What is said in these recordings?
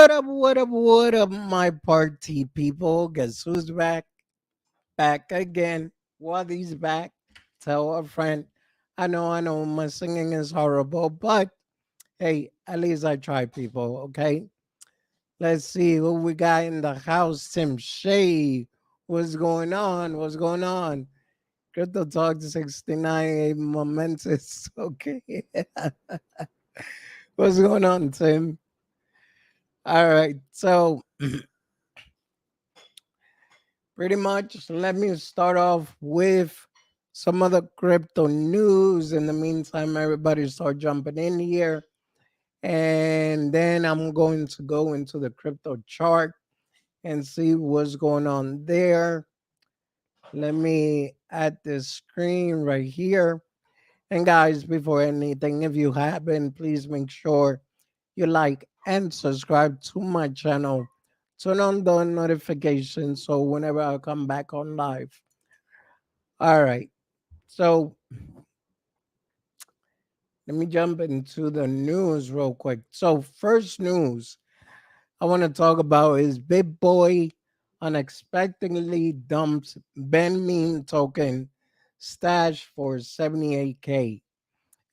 What up, my party people? Guess who's back? Back again. Wadi's back. Tell a friend. I know, my singing is horrible, but hey, at least I try, people, okay? Let's see who we got in the house. Tim Shea. What's going on? What's going on? Crypto Talk 69, a momentous. Okay. What's going on, Tim? All right. So, pretty much, let me start off with some of the crypto news. In the meantime, everybody start jumping in here. And then I'm going to go into the crypto chart and see what's going on there. Let me add this screen right here. And guys, before anything, if you haven't, please make sure you like and subscribe to my channel. Turn on the notifications so whenever I come back on live. All right. So let me jump into the news real quick. So, first news I want to talk about is Big Boy unexpectedly dumps Ben meme token stash for 78K.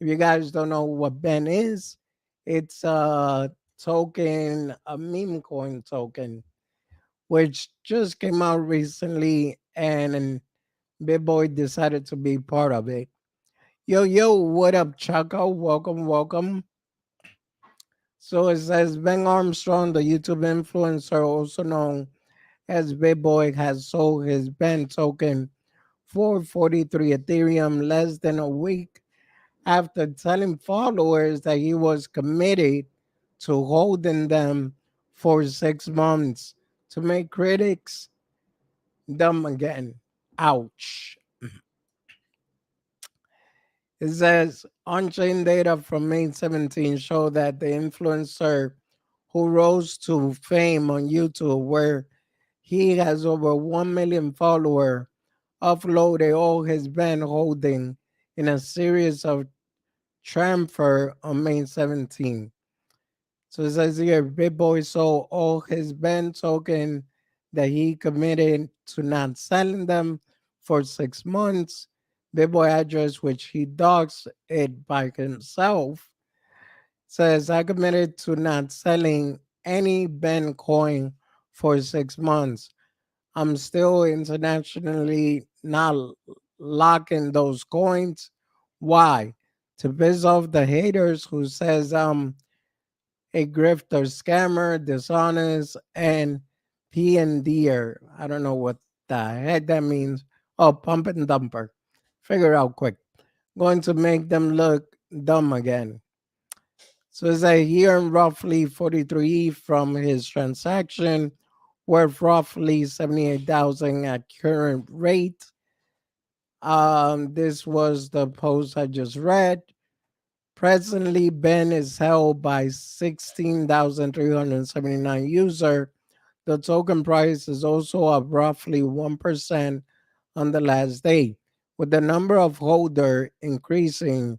If you guys don't know what Ben is, it's a token, a meme coin token, which just came out recently, and Big Boy decided to be part of it. Yo, what up, Chaco? Welcome, welcome. So it says Ben Armstrong, the YouTube influencer, also known as Big Boy, has sold his Ben token for 43 Ethereum less than a week after telling followers that he was committed to holding them for 6 months to make critics dumb again. Ouch. It says on-chain data from May 17 show that the influencer who rose to fame on YouTube, where he has over 1 million followers, uploaded all his band holding in a series of transfer on May 17. So it says here, Big Boy sold all his band token that he committed to not selling them for 6 months. Big Boy address, which he docs it by himself, says I committed to not selling any band coin for 6 months. I'm still internationally not locking those coins. Why? To piss off the haters who says a grifter, scammer, dishonest, and P&D'er. I don't know what the heck that means. Oh, pump and dumper. Figure out quick. Going to make them look dumb again. So it's a he earned roughly 43 from his transaction, worth roughly 78,000 at current rate. This was the post I just read. Presently, Ben is held by 16,379 users. The token price is also up roughly 1% on the last day. With the number of holders increasing,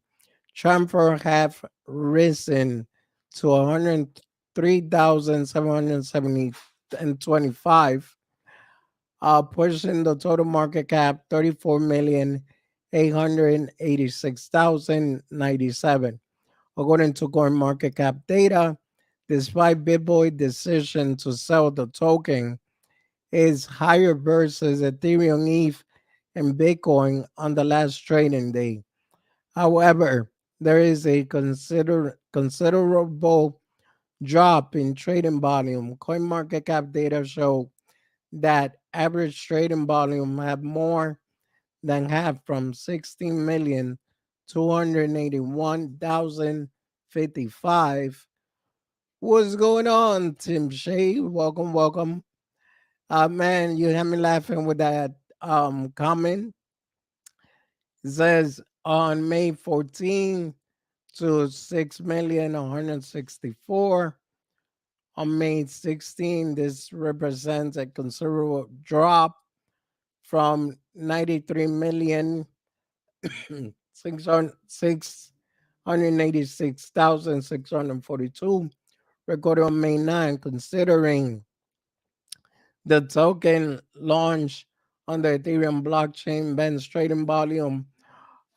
transfer have risen to 103,770 and 25, pushing the total market cap 34,886,097. According to CoinMarketCap data, despite Bitboy's decision to sell the token, is higher versus Ethereum, ETH, and Bitcoin on the last trading day. However, there is a considerable drop in trading volume. CoinMarketCap data show that average trading volume have more than half from 16,281,055. What's going on, Tim Shea? Welcome, welcome. Man, you had me laughing with that comment. It says on May 14 to 6,164. On May 16, this represents a considerable drop from 93 million 686,642 recorded on May 9, considering the token launch on the Ethereum blockchain. Ben's trading volume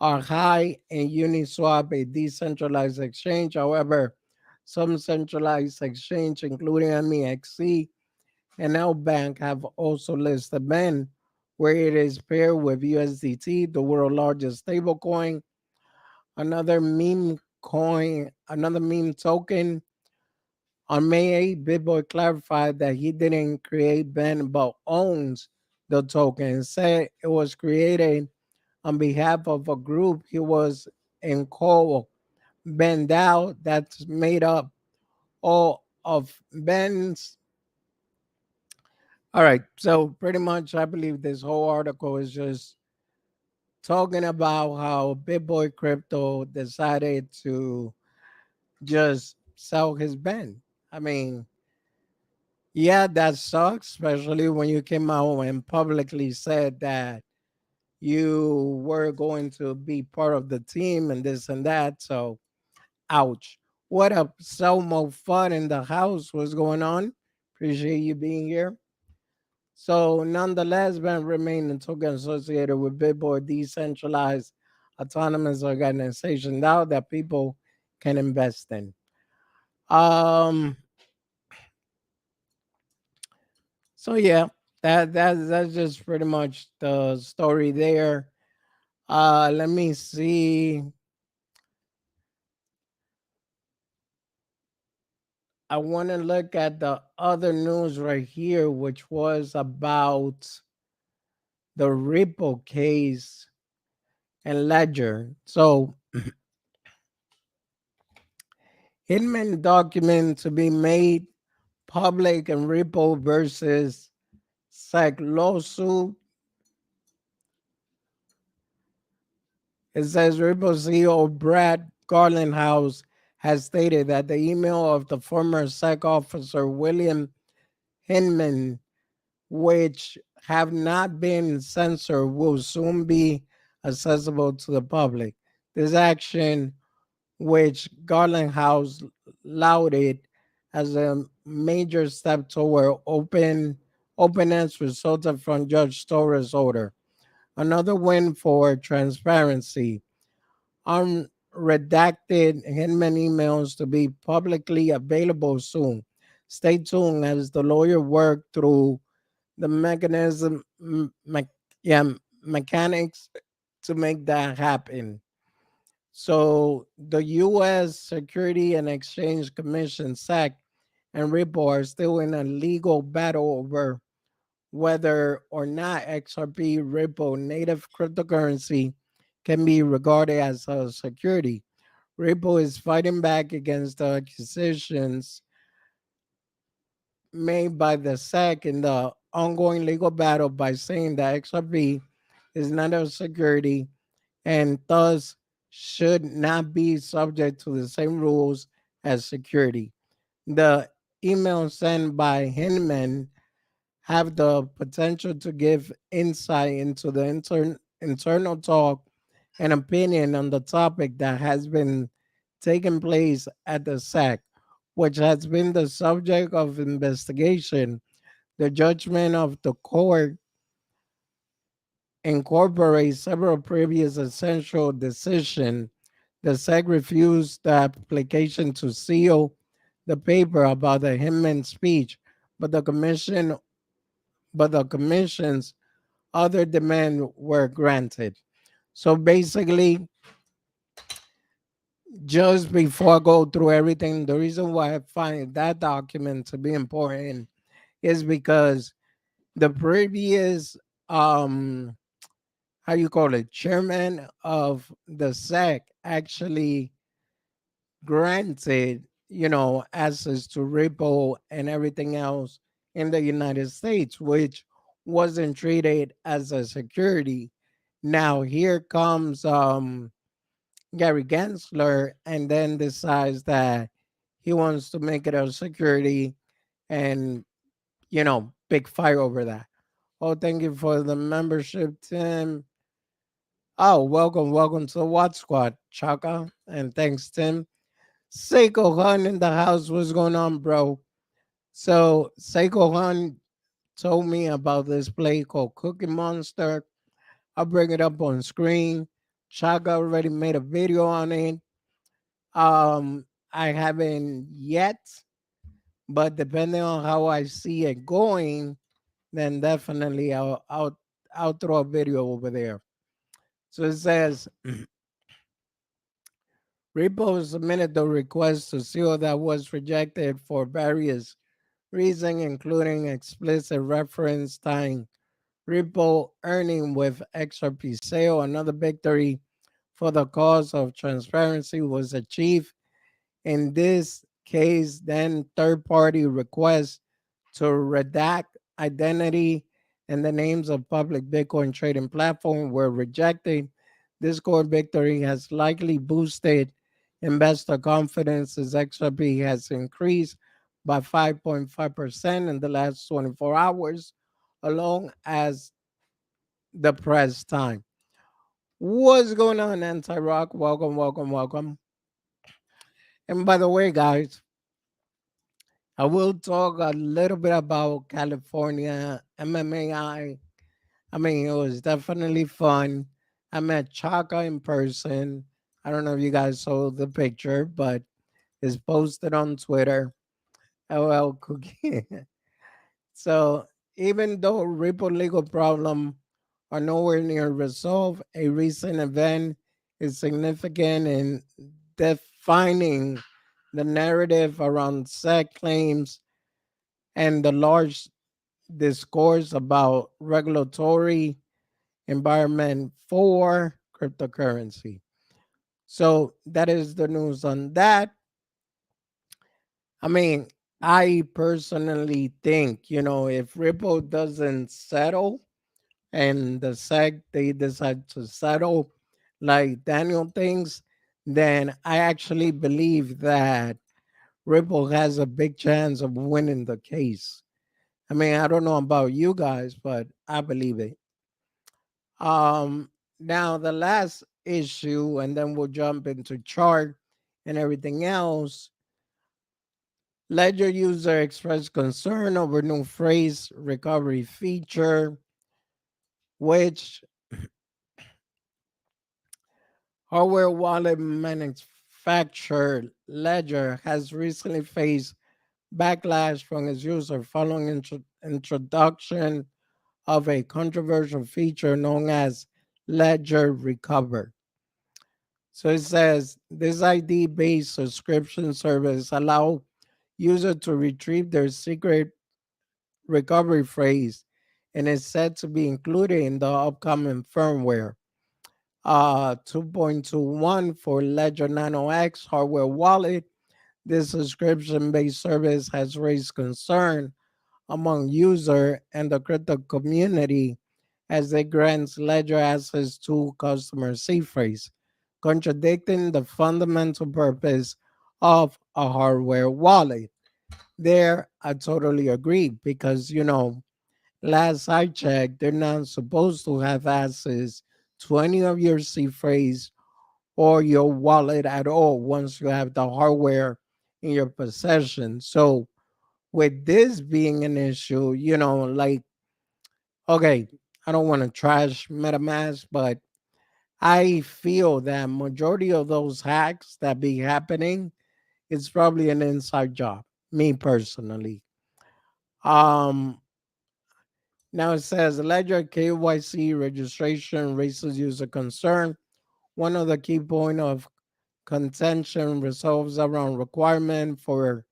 are high in Uniswap, a decentralized exchange. However, some centralized exchange, including MEXC and Bank, have also listed Ben, where it is paired with USDT, the world's largest stablecoin. Another meme token. On May 8, Bitboy clarified that he didn't create Ben but owns the token and said it was created on behalf of a group he was in call Ben DAO that's made up all of Ben's. All right, so pretty much I believe this whole article is just talking about how Bitboy Crypto decided to just sell his Ben. I mean, yeah, that sucks, especially when you came out and publicly said that you were going to be part of the team and this and that. So, ouch. What up? So much fun in the house. What's going on? Appreciate you being here. So, nonetheless, Ben remain a token associated with Bitboy decentralized autonomous organization now that people can invest in. Um, so yeah, that's just pretty much the story there. Let me see. I want to look at the other news right here, which was about the Ripple case and Ledger. So, Hitman document to be made public and Ripple versus SEC lawsuit. It says Ripple CEO Brad Garlinghouse has stated that the email of the former SEC officer William Hinman, which have not been censored, will soon be accessible to the public. This action, which Garlinghouse lauded as a major step toward openness, resulted from Judge Stora's order. Another win for transparency. Unredacted Hinman emails to be publicly available soon. Stay tuned as the lawyer worked through the yeah, mechanics to make that happen. So the U.S. Security and Exchange Commission (SEC) and Ripple are still in a legal battle over whether or not XRP Ripple native cryptocurrency can be regarded as a security. Ripple is fighting back against the accusations made by the SEC in the ongoing legal battle by saying that XRP is not a security and thus should not be subject to the same rules as security. The email sent by Hinman have the potential to give insight into the internal talk and opinion on the topic that has been taking place at the SEC, which has been the subject of investigation. The judgment of the court incorporates several previous essential decisions. The SEC refused the application to seal the paper about the Hinman speech, but the commission's other demands were granted. So basically, just before I go through everything, the reason why I find that document to be important is because the previous how you call it, chairman of the SEC actually granted, access to Ripple and everything else in the United States, which wasn't treated as a security. Now here comes Gary Gensler and then decides that he wants to make it a security and, big fight over that. Oh, thank you for the membership, Tim. Oh, welcome to the Watt Squad, Chaka. And thanks, Tim. Seiko Hun in the house. What's going on, bro? So Seiko Hun told me about this play called Cookie Monster. I'll bring it up on screen. Chaka already made a video on it. I haven't yet, but depending on how I see it going, then definitely I'll throw a video over there. So it says Repo submitted the request to seal that was rejected for various reasons, including explicit reference tying Repo earning with XRP sale. Another victory for the cause of transparency was achieved. In this case, then third party requests to redact identity and the names of public Bitcoin trading platform were rejected. This court victory has likely boosted investor confidence as XRP has increased by 5.5% in the last 24 hours, along as the press time. What's going on, Anti Rock? Welcome, welcome, welcome. And by the way, guys, I will talk a little bit about California MMAI. I mean, it was definitely fun. I met Chaka in person. I don't know if you guys saw the picture, but it's posted on Twitter. LL Cookie. So even though Ripple legal problem are nowhere near resolved, a recent event is significant in defining the narrative around SEC claims and the large discourse about regulatory environment for cryptocurrency. So that is the news on that. I mean, I personally think, if Ripple doesn't settle and the SEC they decide to settle like Daniel thinks, then I actually believe that Ripple has a big chance of winning the case. I mean, I don't know about you guys, but I believe it. Now the last issue, and then we'll jump into chart and everything else. Ledger user expressed concern over new phrase recovery feature, which hardware wallet manufacturer Ledger has recently faced backlash from its user following introduction of a controversial feature known as Ledger Recover. So it says this ID-based subscription service allow users to retrieve their secret recovery phrase and is said to be included in the upcoming firmware. 2.21 for Ledger Nano X hardware wallet. This subscription-based service has raised concern among user and the crypto community as it grants Ledger access to customer seed phrase, contradicting the fundamental purpose of a hardware wallet. There, I totally agree because, last I checked, they're not supposed to have access to any of your seed phrase or your wallet at all once you have the hardware in your possession. So, with this being an issue, like, okay, I don't want to trash MetaMask, but I feel that majority of those hacks that be happening, it's probably an inside job, me personally. Um, Now it says Ledger KYC registration raises user concern. One of the key point of contention resolves around requirement for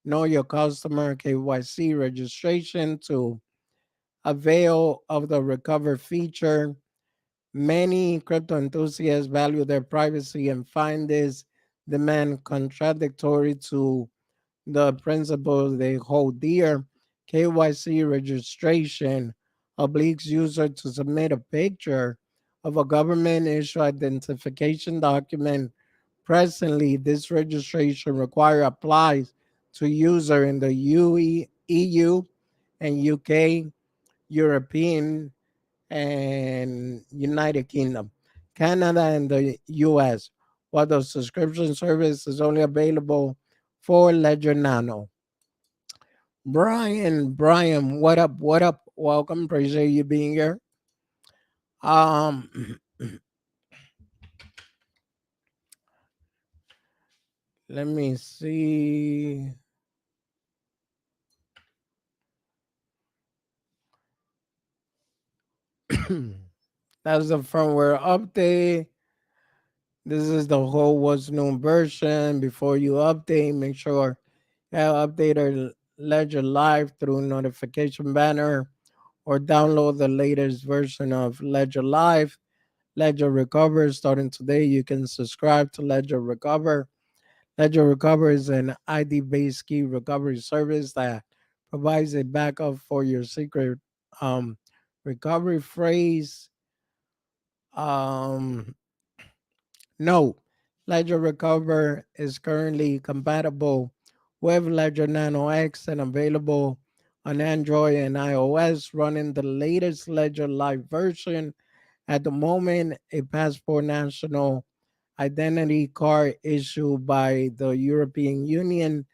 know your customer KYC registration to avail of the recover feature. Many crypto enthusiasts value their privacy and find this demand contradictory to the principles they hold dear. KYC registration obliges user to submit a picture of a government issue identification document. Presently, this registration require applies to user in the EU and UK, European and United Kingdom, Canada, and the US. while the subscription service is only available for Ledger Nano. Brian, what up? What up? Welcome. Appreciate you being here. Um, let me see. That's the firmware update. This is the whole what's new version. Before you update, make sure you have updated Ledger Live through notification banner or download the latest version of Ledger Live. Ledger Recover starting today. You can subscribe to Ledger Recover. Ledger Recover is an ID based key recovery service that provides a backup for your secret um, recovery phrase. Um, no, Ledger Recover is currently compatible with Ledger Nano X and available on Android and iOS, running the latest Ledger Live version. At the moment, a passport national identity card issued by the European Union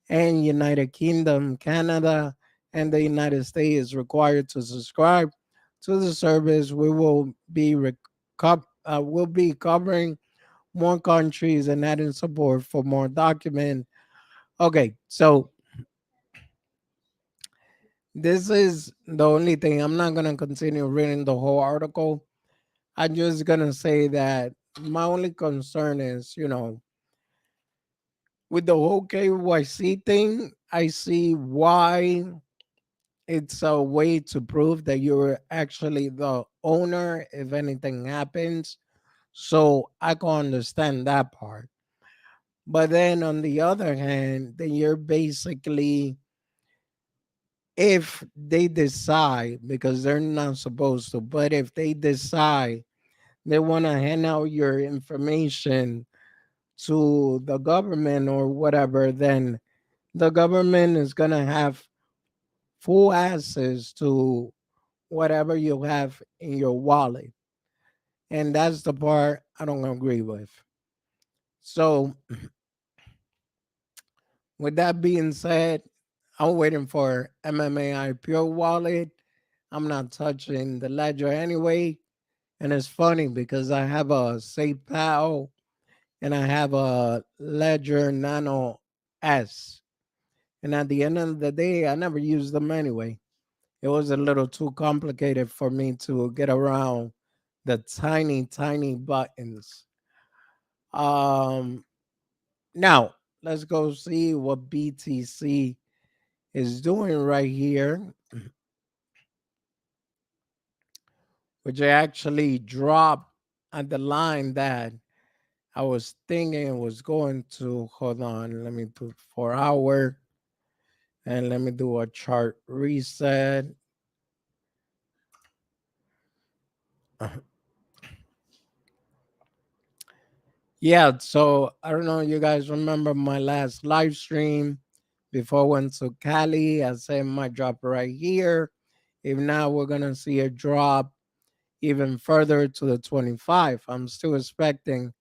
and United Kingdom, Canada, and the United States is required to subscribe to the service. We will be covering more countries and adding support for more document. Okay, so this is the only thing. I'm not gonna continue reading the whole article. I'm just gonna say that my only concern is, with the whole KYC thing, I see why it's a way to prove that you're actually the owner if anything happens. So I can understand that part. But then on the other hand, then you're basically, if they decide, because they're not supposed to, but if they decide they want to hand out your information to the government or whatever, then the government is going to have full access to whatever you have in your wallet. And that's the part I don't agree with. So, with that being said, I'm waiting for MMAI Pure Wallet. I'm not touching the ledger anyway. And it's funny because I have a SafePal and I have a Ledger Nano S. And at the end of the day, I never used them anyway. It was a little too complicated for me to get around the tiny, tiny buttons. Um, Now, let's go see what BTC is doing right here, which I actually dropped at the line that I was thinking it was going to. Hold on, let me do 4 hour and let me do a chart reset. Yeah, so I don't know, you guys remember my last live stream before I went to Cali. I said my drop right here. If not, we're gonna see a drop even further to the 25. I'm still expecting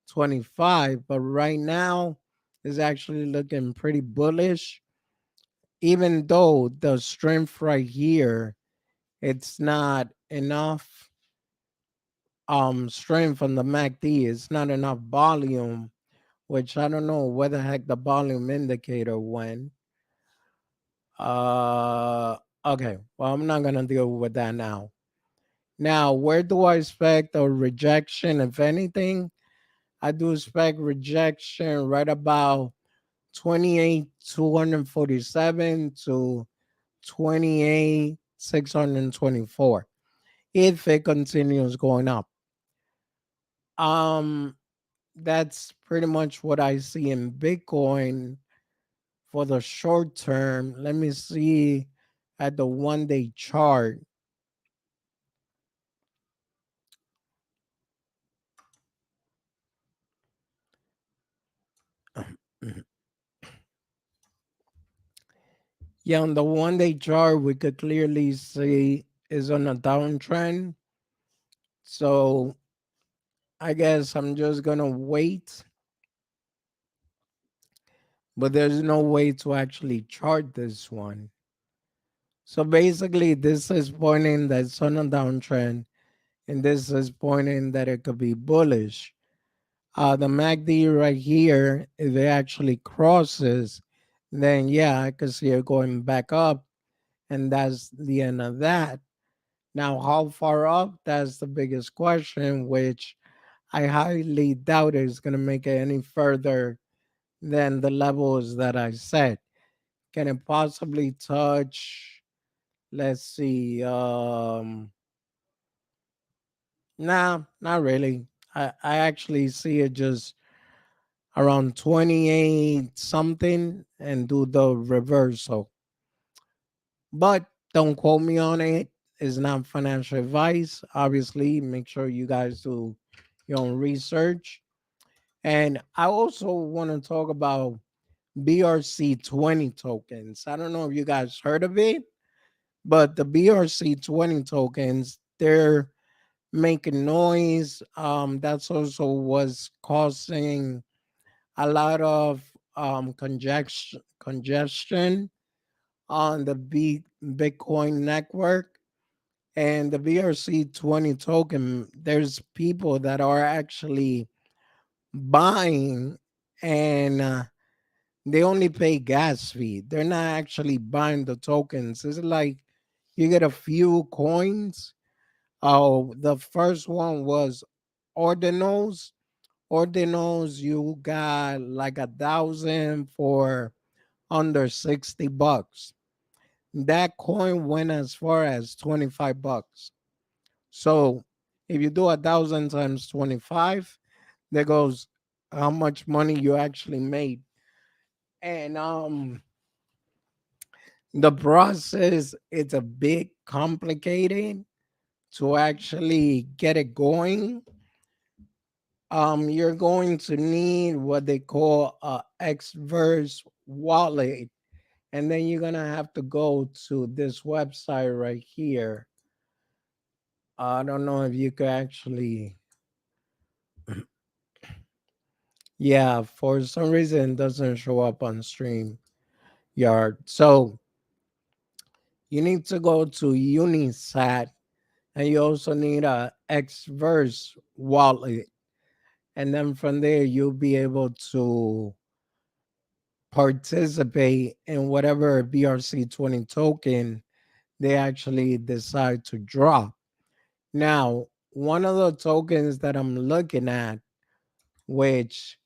25, but right now is actually looking pretty bullish. Even though the strength right here, it's not enough strength on the MACD. It's not enough volume, which I don't know where the heck the volume indicator went. Uh okay, well, I'm not gonna deal with that now. Now, where do I expect a rejection, if anything? I do expect rejection right about 28,247 to 28,624 if it continues going up. Um, that's pretty much what I see in Bitcoin for the short term. Let me see at the 1 day chart. Yeah, on the 1 day chart, we could clearly see is on a downtrend. So I guess I'm just gonna wait, but there's no way to actually chart this one. So basically, this is pointing that it's on a downtrend, and this is pointing that it could be bullish. The MACD right here, if it actually crosses, then yeah, I could see it going back up, and that's the end of that. Now, how far up? That's the biggest question, which I highly doubt is going to make it any further than the levels that I set. Can it possibly touch? Let's see. Nah, not really. I actually see it just around 28 something and do the reversal. But don't quote me on it. It's not financial advice. Obviously, make sure you guys do your own research. And I also want to talk about BRC20 tokens. I don't know if you guys heard of it, but the BRC20 tokens, they're making noise. That's also was causing a lot of congestion on the Bitcoin network. And the BRC20 token, there's people that are actually buying, and they only pay gas fee. They're not actually buying the tokens. It's like you get a few coins. Oh, the first one was ordinals. Ordinals, you got like 1,000 for under $60. That coin went as far as $25. So if you do 1,000 times 25, there goes how much money you actually made. And the process is a bit complicated to actually get it going. You're going to need what they call a Xverse wallet, and then you're gonna have to go to this website right here. I don't know if you could actually, yeah, for some reason it doesn't show up on Stream Yard. So you need to go to Unisat, and you also need a Xverse wallet, and then from there you'll be able to participate in whatever BRC20 token they actually decide to drop. Now, one of the tokens that I'm looking at, which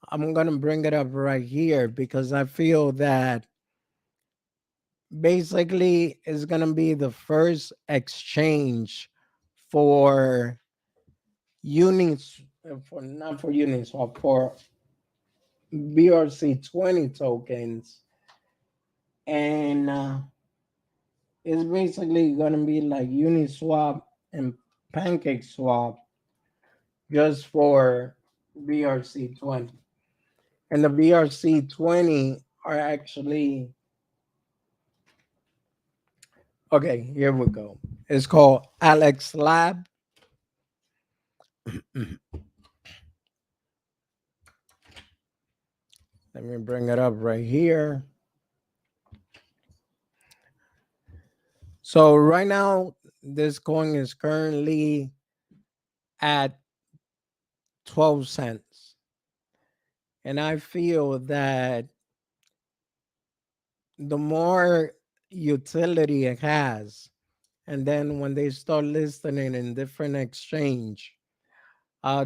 I'm going to bring it up right here because I feel that basically is going to be the first exchange for units, for not for units, or for BRC20 tokens. And it's basically going to be like Uniswap and Pancake Swap just for BRC20. And the BRC20 are actually, okay, here we go. It's called Alex Lab. Let me bring it up right here. So right now, this coin is currently at 12 cents. And I feel that the more utility it has, and then when they start listing it in different exchange,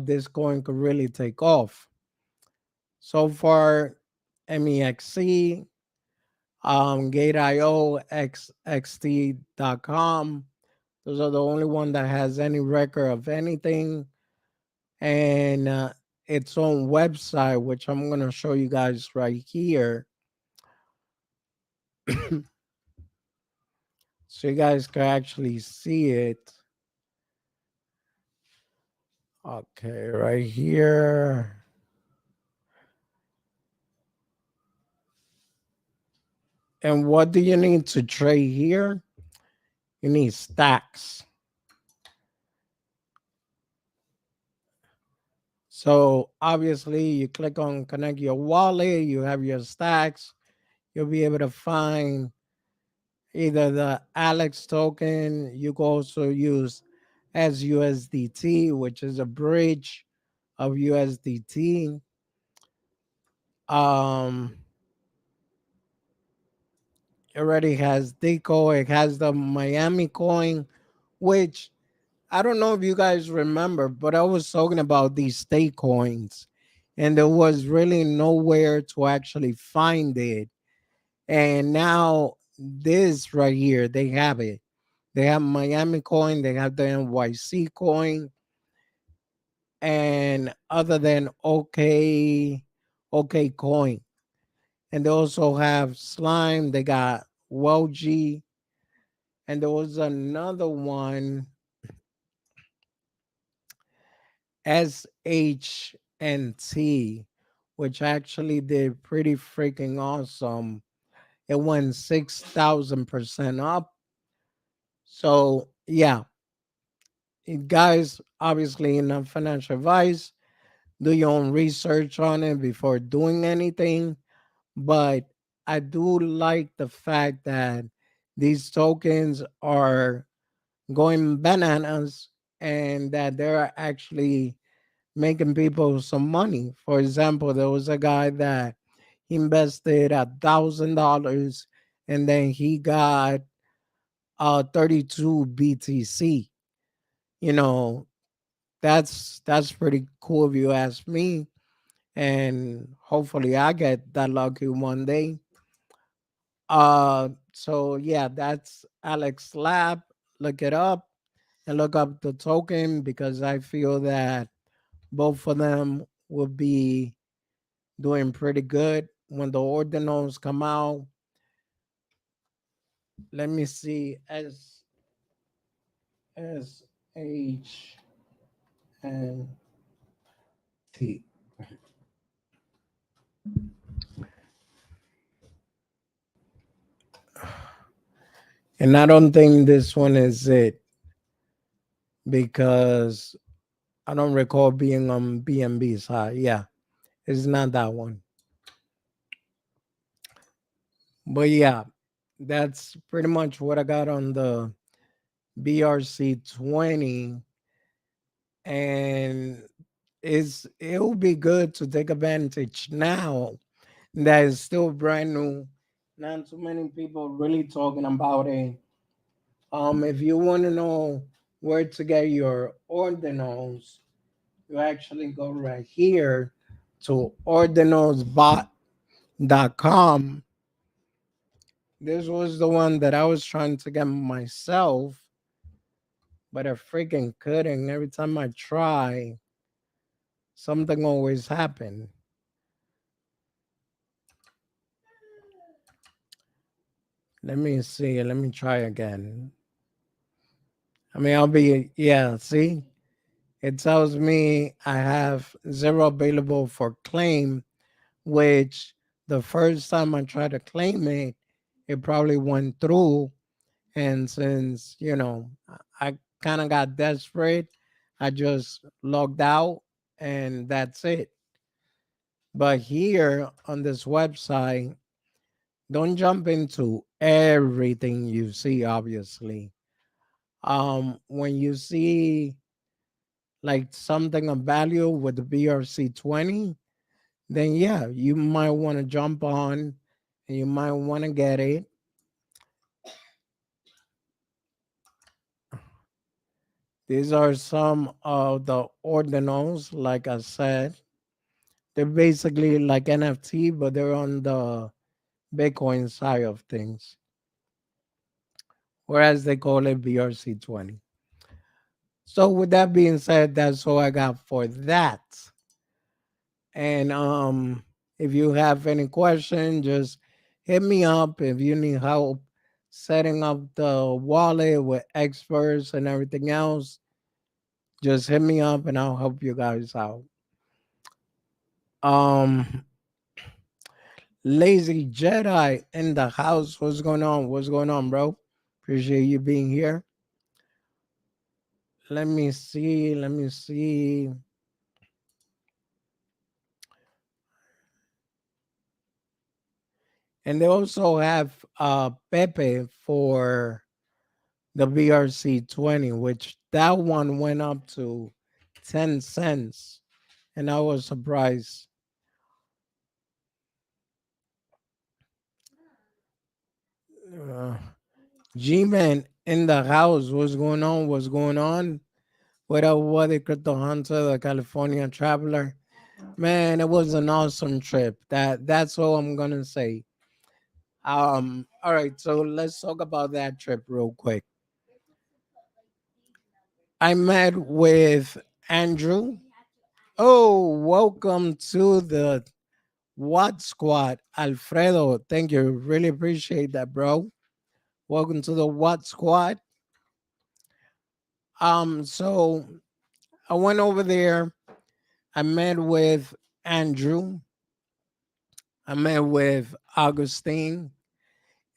this coin could really take off. So far, MEXC, Gate.io, XXT.com, those are the only one that has any record of anything. And its own website, which I'm going to show you guys right here. So you guys can actually see it. Okay, right here. And what do you need to trade here? You need stacks. So obviously you click on connect your wallet, you have your stacks, you'll be able to find either the Alex token. You can also use SUSDT, which is a bridge of USDT. Um, it already has Deco, it has the Miami coin, which I don't know if you guys remember, but I was talking about these state coins, and there was really nowhere to actually find it. And now this right here, they have it. They have Miami coin, they have the NYC coin, and other than OK coin. And they also have Slime, they got Woji, and there was another one, SHNT, which actually did pretty freaking awesome. It went 6,000% up. So, yeah, guys, obviously, enough financial advice. Do your own research on it before doing anything. But I do like the fact that these tokens are going bananas and that they're actually making people some money. For example, there was a guy that invested $1,000 and then he got 32 BTC. You know, that's pretty cool if you ask me. And hopefully I get that lucky one day. So yeah, that's Alex Lab. Look it up and look up the token because I feel that both of them will be doing pretty good when the ordinals come out. Let me see. SHNT. And I don't think this one is it because I don't recall being on BNB's high. Yeah, it's not that one. But yeah, that's pretty much what I got on the BRC20. And it'll be good to take advantage now that is still brand new. Not too many people really talking about it. If you want to know where to get your ordinals, you actually go right here to ordinalsbot.com. This was the one that I was trying to get myself, but I freaking couldn't. Every time I try, something always happened. Let me see. Let me try again. I mean, yeah, see? It tells me I have zero available for claim, which the first time I tried to claim it, it probably went through. And since, I kind of got desperate, I just logged out and that's it. But here on this website, don't jump into everything you see, obviously. When you see like something of value with the BRC20, then yeah, you might want to jump on and you might want to get it. These are some of the ordinals, like I said. They're basically like NFT, but they're on the Bitcoin side of things, whereas they call it BRC20. So, with that being said, that's all I got for that. And if you have any question, just hit me up. If you need help setting up the wallet with experts and everything else, just hit me up and I'll help you guys out. Um, Lazy Jedi in the house. What's going on? What's going on, bro? Appreciate you being here. Let me see. Let me see. And they also have Pepe for the BRC20, which that one went up to 10 cents. And I was surprised. Uh, G-Man in the house. What's going on? What's going on? What up, Wadi The Crypto Hunter, the California traveler? Man, it was an awesome trip. That's all I'm gonna say. All right, so let's talk about that trip real quick. I met with Andrew. Oh, welcome to the What Squad, Alfredo. Thank you. Really appreciate that, bro. Welcome to the What Squad. So I went over there. I met with Andrew. I met with Augustine,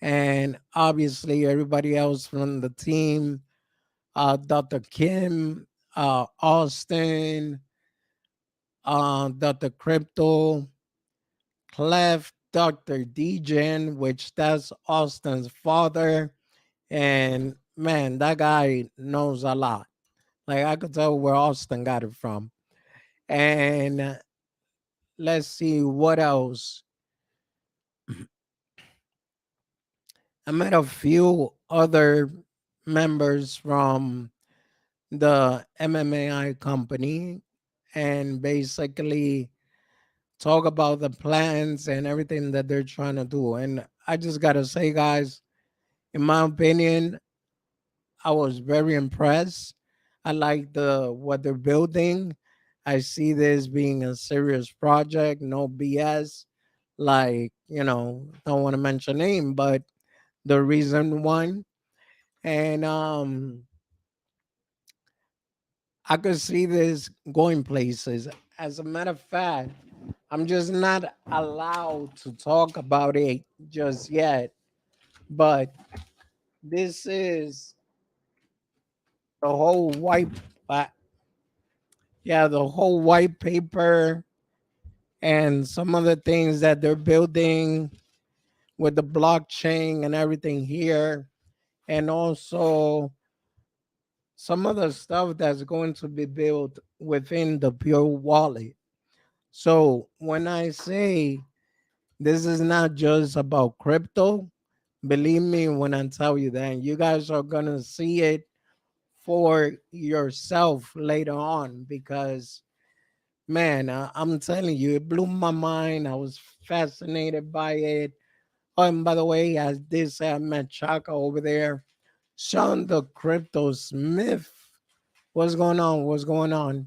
and obviously everybody else from the team. Dr. Kim, Austin, Dr. Crypto, Clef, Dr. Degen, which that's Austin's father. And man, that guy knows a lot. Like I could tell where Austin got it from. And let's see what else. I met a few other members from the MMAI company and basically talk about the plans and everything that they're trying to do. And I just got to say, guys, in my opinion, I was very impressed. I like the what they're building. I see this being a serious project, no BS. Like, don't want to mention name, but the reason one. And I could see this going places. As a matter of fact, I'm just not allowed to talk about it just yet. But this is the whole uh, the whole white paper and some of the things that they're building with the blockchain and everything here, and also some of the stuff that's going to be built within the Pure Wallet. So when I say this is not just about crypto, believe me when I tell you that you guys are going to see it for yourself later on because man, I'm telling you, it blew my mind. I was fascinated by it. Oh, and by the way, I did say I met Chaka over there. Sean the Crypto Smith. What's going on? What's going on?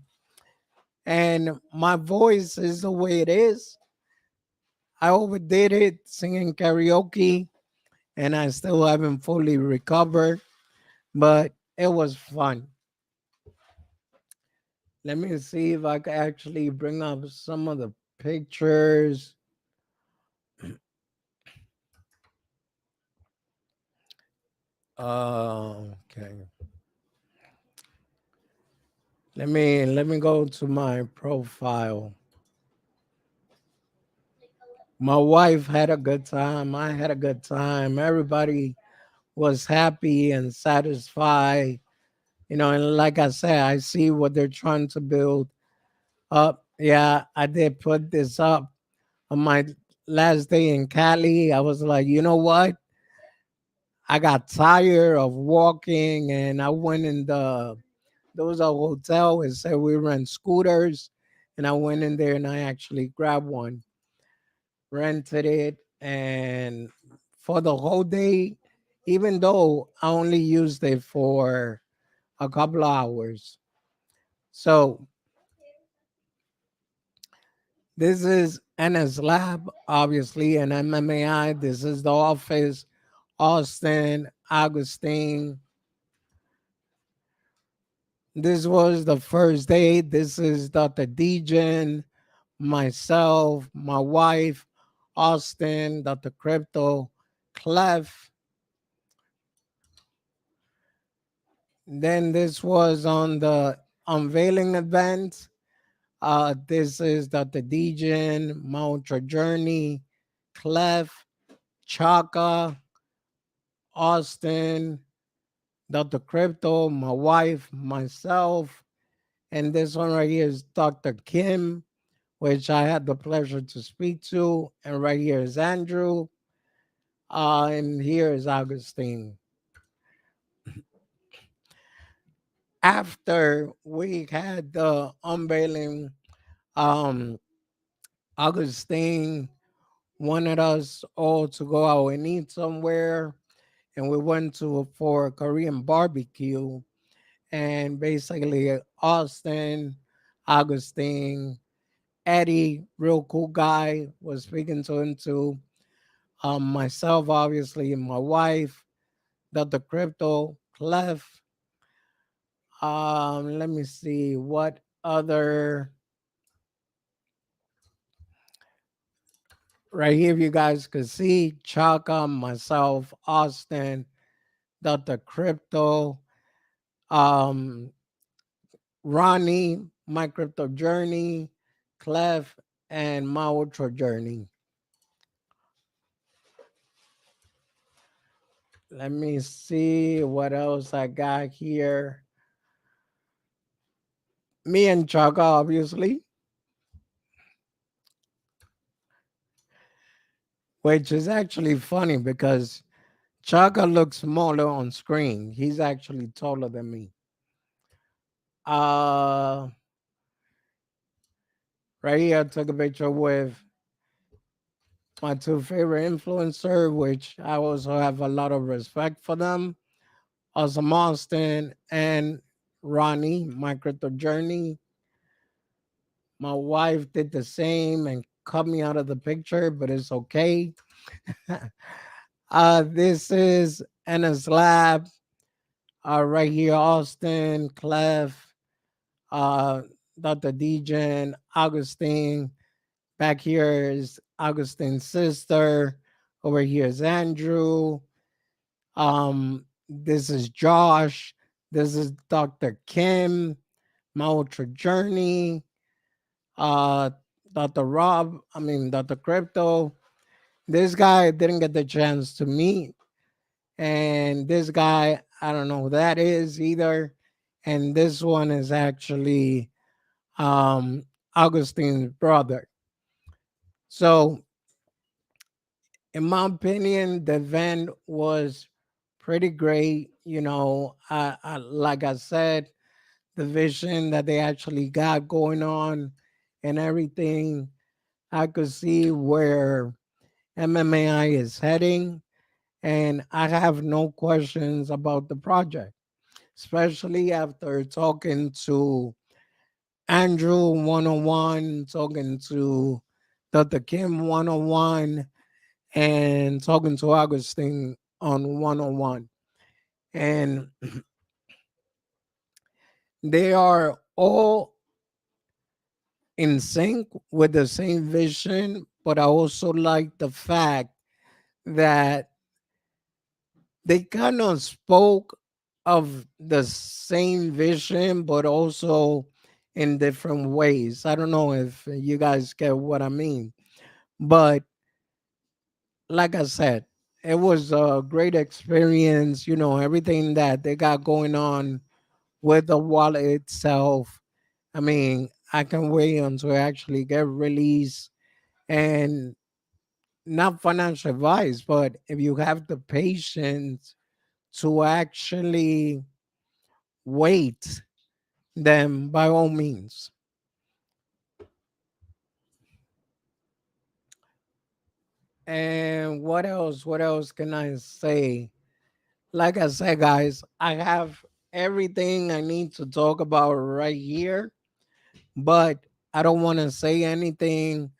And my voice is the way it is. I overdid it singing karaoke, and I still haven't fully recovered, but it was fun. Let me see if I can actually bring up some of the pictures. Okay. Let me go to my profile. My wife had a good time. I had a good time. Everybody was happy and satisfied. And like I said, I see what they're trying to build up. Yeah, I did put this up on my last day in Cali. I was like, you know what? I got tired of walking and I went in there was a hotel and said we rent scooters. And I went in there and I actually grabbed one, rented it, and for the whole day, even though I only used it for a couple of hours. So this is NS Lab, obviously, and MMAI. This is the office, Austin, Augustine. This was the first day. This is Dr. Degen, myself, my wife, Austin, Dr. Crypto, Clef. Then this was on the unveiling event. This is Dr. Degen, Mount Journey, Clef, Chaka, Austin, Dr. Crypto, my wife, myself, and this one right here is Dr. Kim, which I had the pleasure to speak to, and right here is Andrew, and here is Augustine. After we had the unveiling, um, Augustine wanted us all to go out and eat somewhere, and we went to for a Korean barbecue. And basically, Austin, Augustine, Eddie, real cool guy, was speaking to him too. Myself, obviously, and my wife, Dr. Crypto, Clef. Let me see what other right here. If you guys could see Chaka, myself, Austin, Dr. Crypto, um, Ronnie, My Crypto Journey, Clef, and My Ultra Journey. Let me see what else I got here. Me and Chaka, obviously, which is actually funny because Chaka looks smaller on screen. He's actually taller than me. Uh, right here, I took a picture with my two favorite influencer, which I also have a lot of respect for them. Awesome Austin and Ronnie, My Crypto Journey. My wife did the same and cut me out of the picture, but it's okay. This is Ennis Lab. Right here, Austin, Clef, uh, Dr. Dejan, Augustine. Back here is Augustine's sister. Over here is Andrew. This is Josh. This is Dr. Kim, My Ultra Journey, uh, Dr. Rob, Dr. Crypto. This guy didn't get the chance to meet. And this guy, I don't know who that is either. And this one is actually Augustine's brother. So, in my opinion, the event was pretty great. Like I said, the vision that they actually got going on and everything, I could see where MMAI is heading. And I have no questions about the project, especially after talking to Andrew 101, talking to Dr. Kim 101, and talking to Augustine on 101. And they are all in sync with the same vision, but I also like the fact that they kind of spoke of the same vision, but also in different ways. I don't know if you guys get what I mean, but like I said, it was a great experience. Everything that they got going on with the wallet itself. I can wait until it actually get released, and not financial advice, but if you have the patience to actually wait, then by all means. And what else? What else can I say? Like I said, guys, I have everything I need to talk about right here, but I don't want to say anything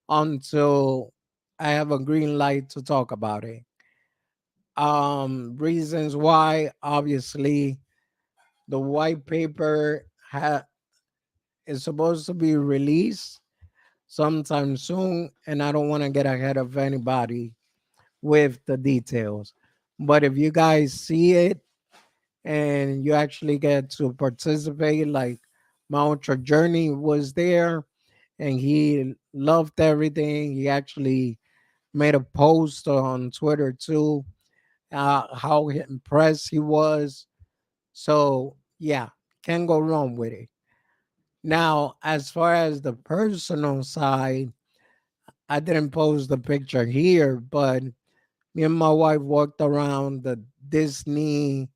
until I have a green light to talk about it. Reasons why, obviously, the white paper is supposed to be released sometime soon, and I don't want to get ahead of anybody with the details. But if you guys see it and you actually get to participate, like my ultra journey was there and he loved everything. He actually made a post on Twitter too, how impressed he was. So yeah, can't go wrong with it. Now, as far as the personal side, I didn't post the picture here, but me and my wife walked around the Disney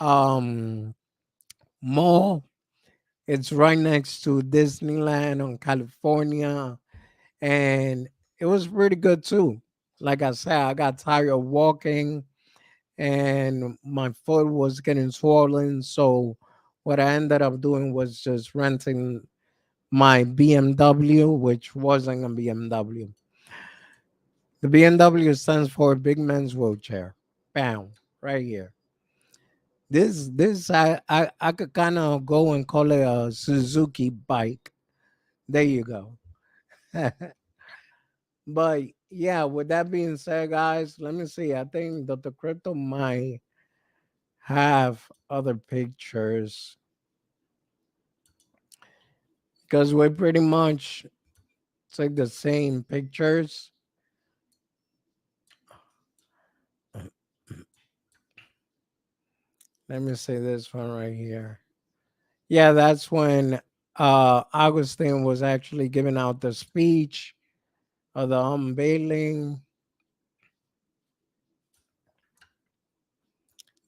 um mall. It's right next to Disneyland on California, and it was pretty good too. Like I said, I got tired of walking and my foot was getting swollen. So what I ended up doing was just renting my BMW, which wasn't a BMW. The BMW stands for Big Man's Wheelchair. Bam, right here. This I could kind of go and call it a Suzuki bike. There you go. But yeah, with that being said, guys, let me see. I think that the crypto might have other pictures because we pretty much take the same pictures. Let me see this one right here. Yeah, that's when Augustine was actually giving out the speech of the unveiling.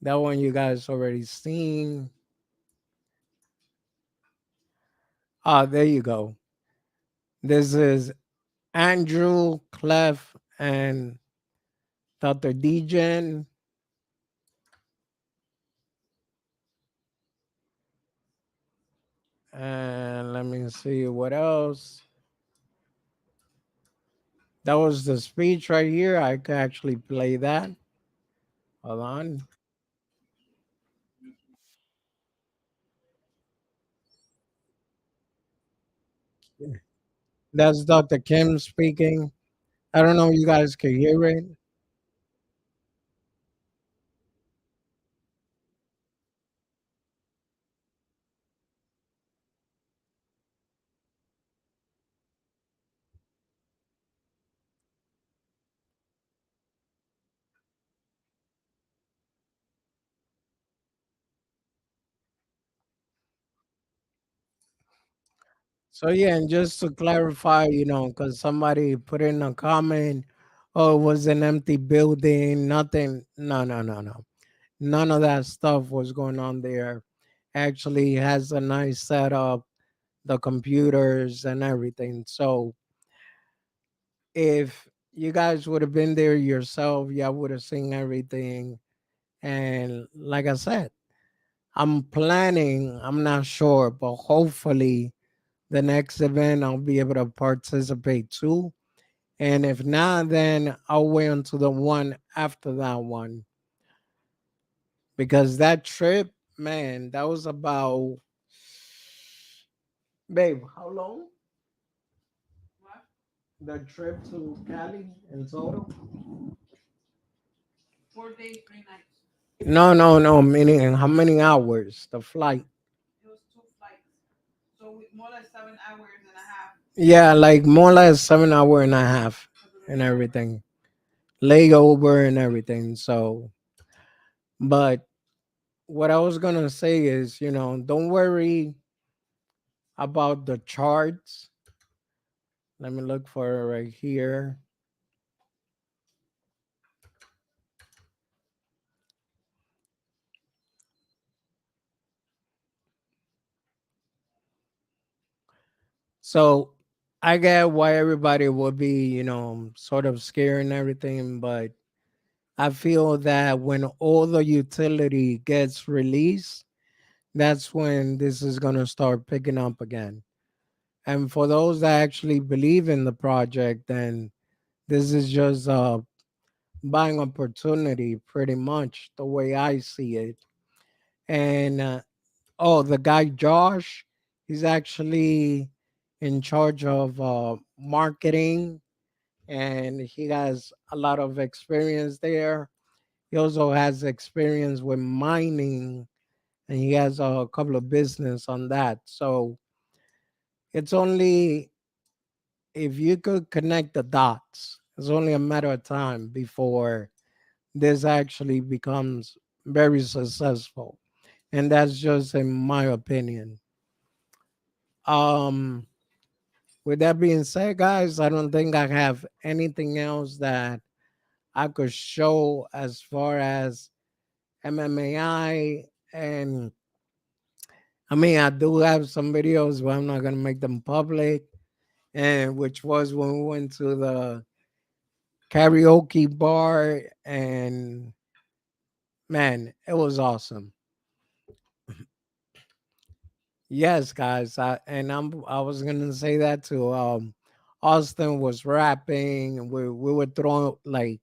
That one you guys already seen. Ah, there you go. This is Andrew, Clef, and Dr. Degen. And let me see what else. That was the speech right here. I could actually play that. Hold on. That's Dr. Kim speaking. I don't know if you guys can hear it. So yeah, and just to clarify, because somebody put in a comment, oh, it was an empty building, nothing. No, no, no, no. None of that stuff was going on there. Actually has a nice setup, the computers and everything. So if you guys would have been there yourself, y'all would have seen everything. And like I said, I'm planning, I'm not sure, but hopefully the next event I'll be able to participate too. And if not, then I'll wait until the one after that one. Because that trip, man, that was about, babe, how long? The trip to Cali in total? 4 days, 3 nights. No, no, no. Meaning how many hours? The flight. It was 2 flights. So more or less 7 hours and a half. Yeah, like more or less 7 hour and a half and everything. Layover and everything. So, but what I was gonna say is, don't worry about the charts. Let me look for it right here. So I get why everybody would be, sort of scared and everything, but I feel that when all the utility gets released, that's when this is going to start picking up again. And for those that actually believe in the project, then this is just a buying opportunity, pretty much the way I see it. And oh, the guy Josh, he's actually in charge of marketing, and he has a lot of experience there. He also has experience with mining, and he has a couple of business on that. So it's only if you could connect the dots It's only a matter of time before this actually becomes very successful. And that's just in my opinion. Um, with that being said, guys, I don't think I have anything else that I could show as far as MMAI. And I mean, I do have some videos, but I'm not gonna make them public. And which was when we went to the karaoke bar, and man, it was awesome. Yes, guys, I was gonna say that too. Austin was rapping, and we were throwing like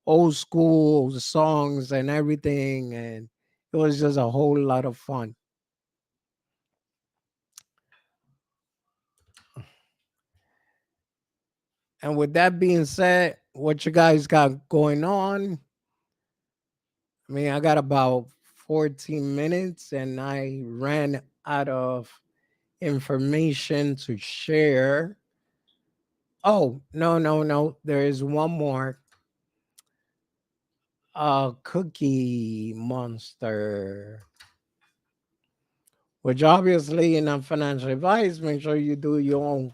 old school songs and everything, and it was just a whole lot of fun. And with that being said, what you guys got going on? I mean, I got about 14 minutes, and I ran out of information to share. Oh, no, no, no. There is one more. Cookie Monster, which obviously not financial advice. Make sure you do your own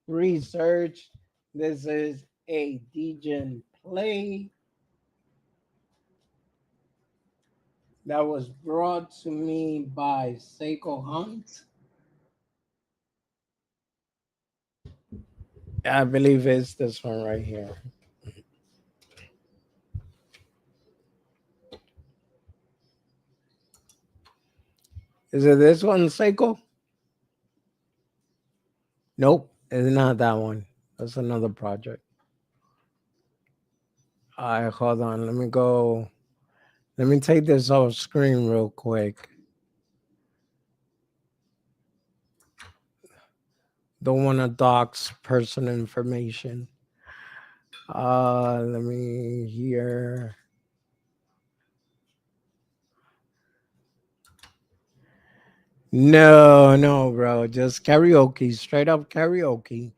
research. This is a DJ play that was brought to me by Seiko Hunt. I believe it's this one right here. Is it this one, Seiko? Nope, it's not that one. That's another project. All right, hold on. Let me go. Let me take this off screen real quick. Don't want to dox personal information. Let me hear. No, no, bro. Just karaoke, straight up karaoke.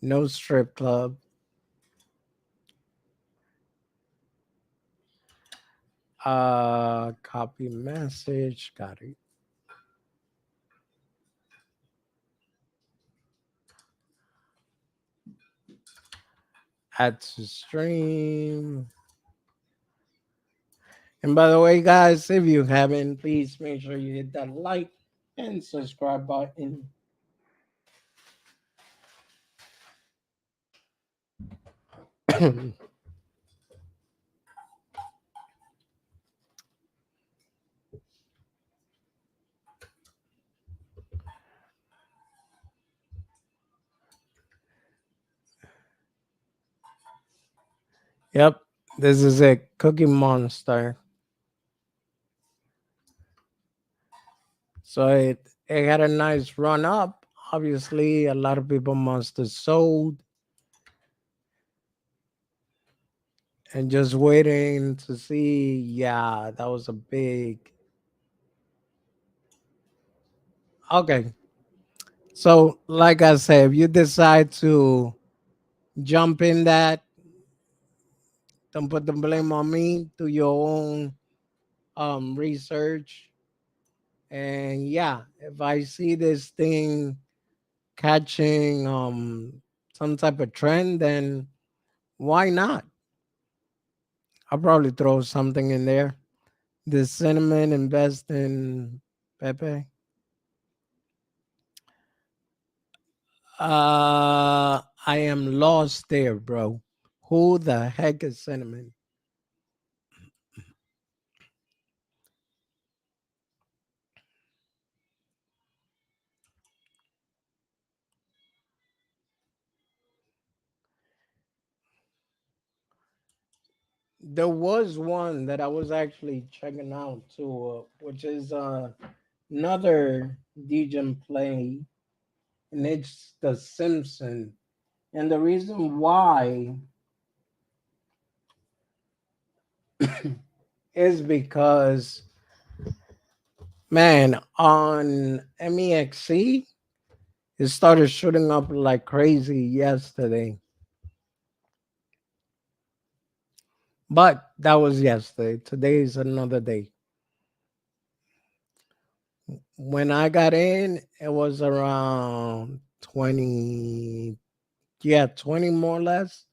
No strip club. Copy message. Got it. Add to stream. And by the way, guys, if you haven't, please make sure you hit that like and subscribe button. Yep, this is it. Cookie Monster. So it had a nice run up. Obviously, a lot of people must have sold and just waiting to see. Yeah, that was a big. Okay. So, like I said, if you decide to jump in that, don't put the blame on me. Do your own research. And yeah, if I see this thing catching some type of trend, then why not? I'll probably throw something in there. The cinnamon invest in Pepe. I am lost there, bro. Who the heck is cinnamon? There was one that I was actually checking out too, which is another DJ play, and it's The Simpson. And the reason why is because, man, on MEXC, it started shooting up like crazy yesterday. But that was yesterday. Today is another day. When I got in, it was around 20, yeah, 20 more or less.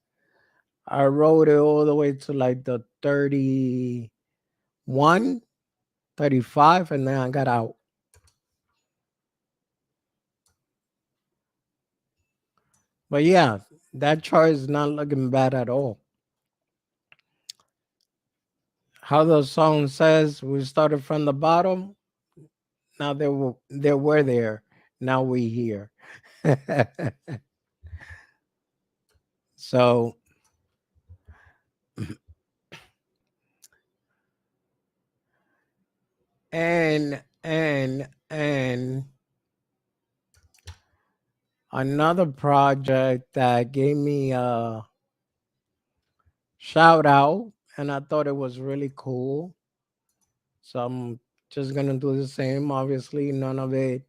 I rode it all the way to like the 31, 35, and then I got out. But yeah, that chart is not looking bad at all. How the song says, we started from the bottom. Now they were there. Now we here. So and another project that gave me a shout out, and I thought it was really cool. So I'm just gonna do the same. Obviously, none of it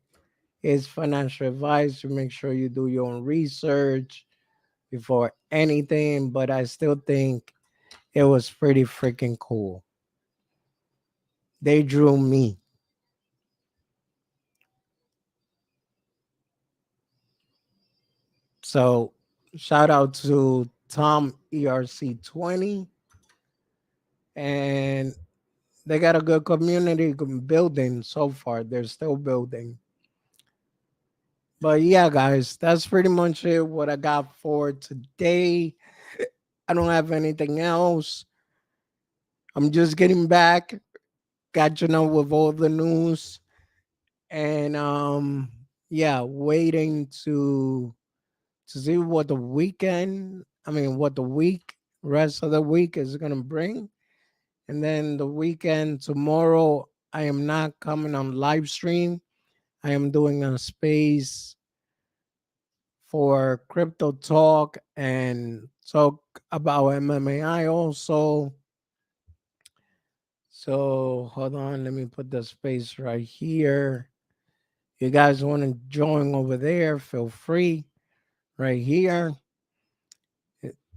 is financial advice. You make sure you do your own research before anything, but I still think it was pretty freaking cool. They drew me. So shout out to Tom ERC20, and they got a good community building so far. They're still building. But yeah, guys, that's pretty much it. What I got for today. I don't have anything else. I'm just getting back, catching up with all the news, and yeah, waiting to see what the weekend, I mean, what the week, rest of the week is gonna bring. And then the weekend tomorrow, I am not coming on live stream. I am doing a space for crypto talk and talk about MMAI also. So hold on, let me put the space right here. You guys want to join over there? Feel free right here.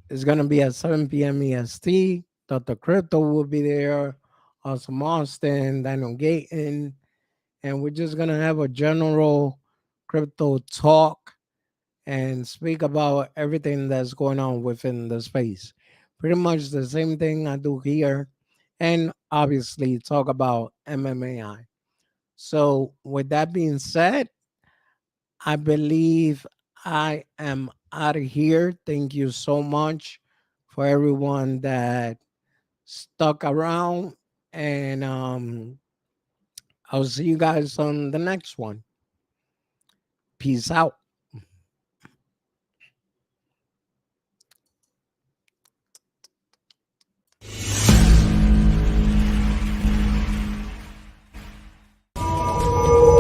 It's gonna be at 7 p.m. EST. Dr. Crypto will be there. Awesome Austin, Daniel Gayton, and we're just gonna have a general crypto talk and speak about everything that's going on within the space. Pretty much the same thing I do here, and obviously talk about MMAI. So, with that being said, I believe I am out of here. Thank you so much for everyone that stuck around, and I'll see you guys on the next one. Peace out.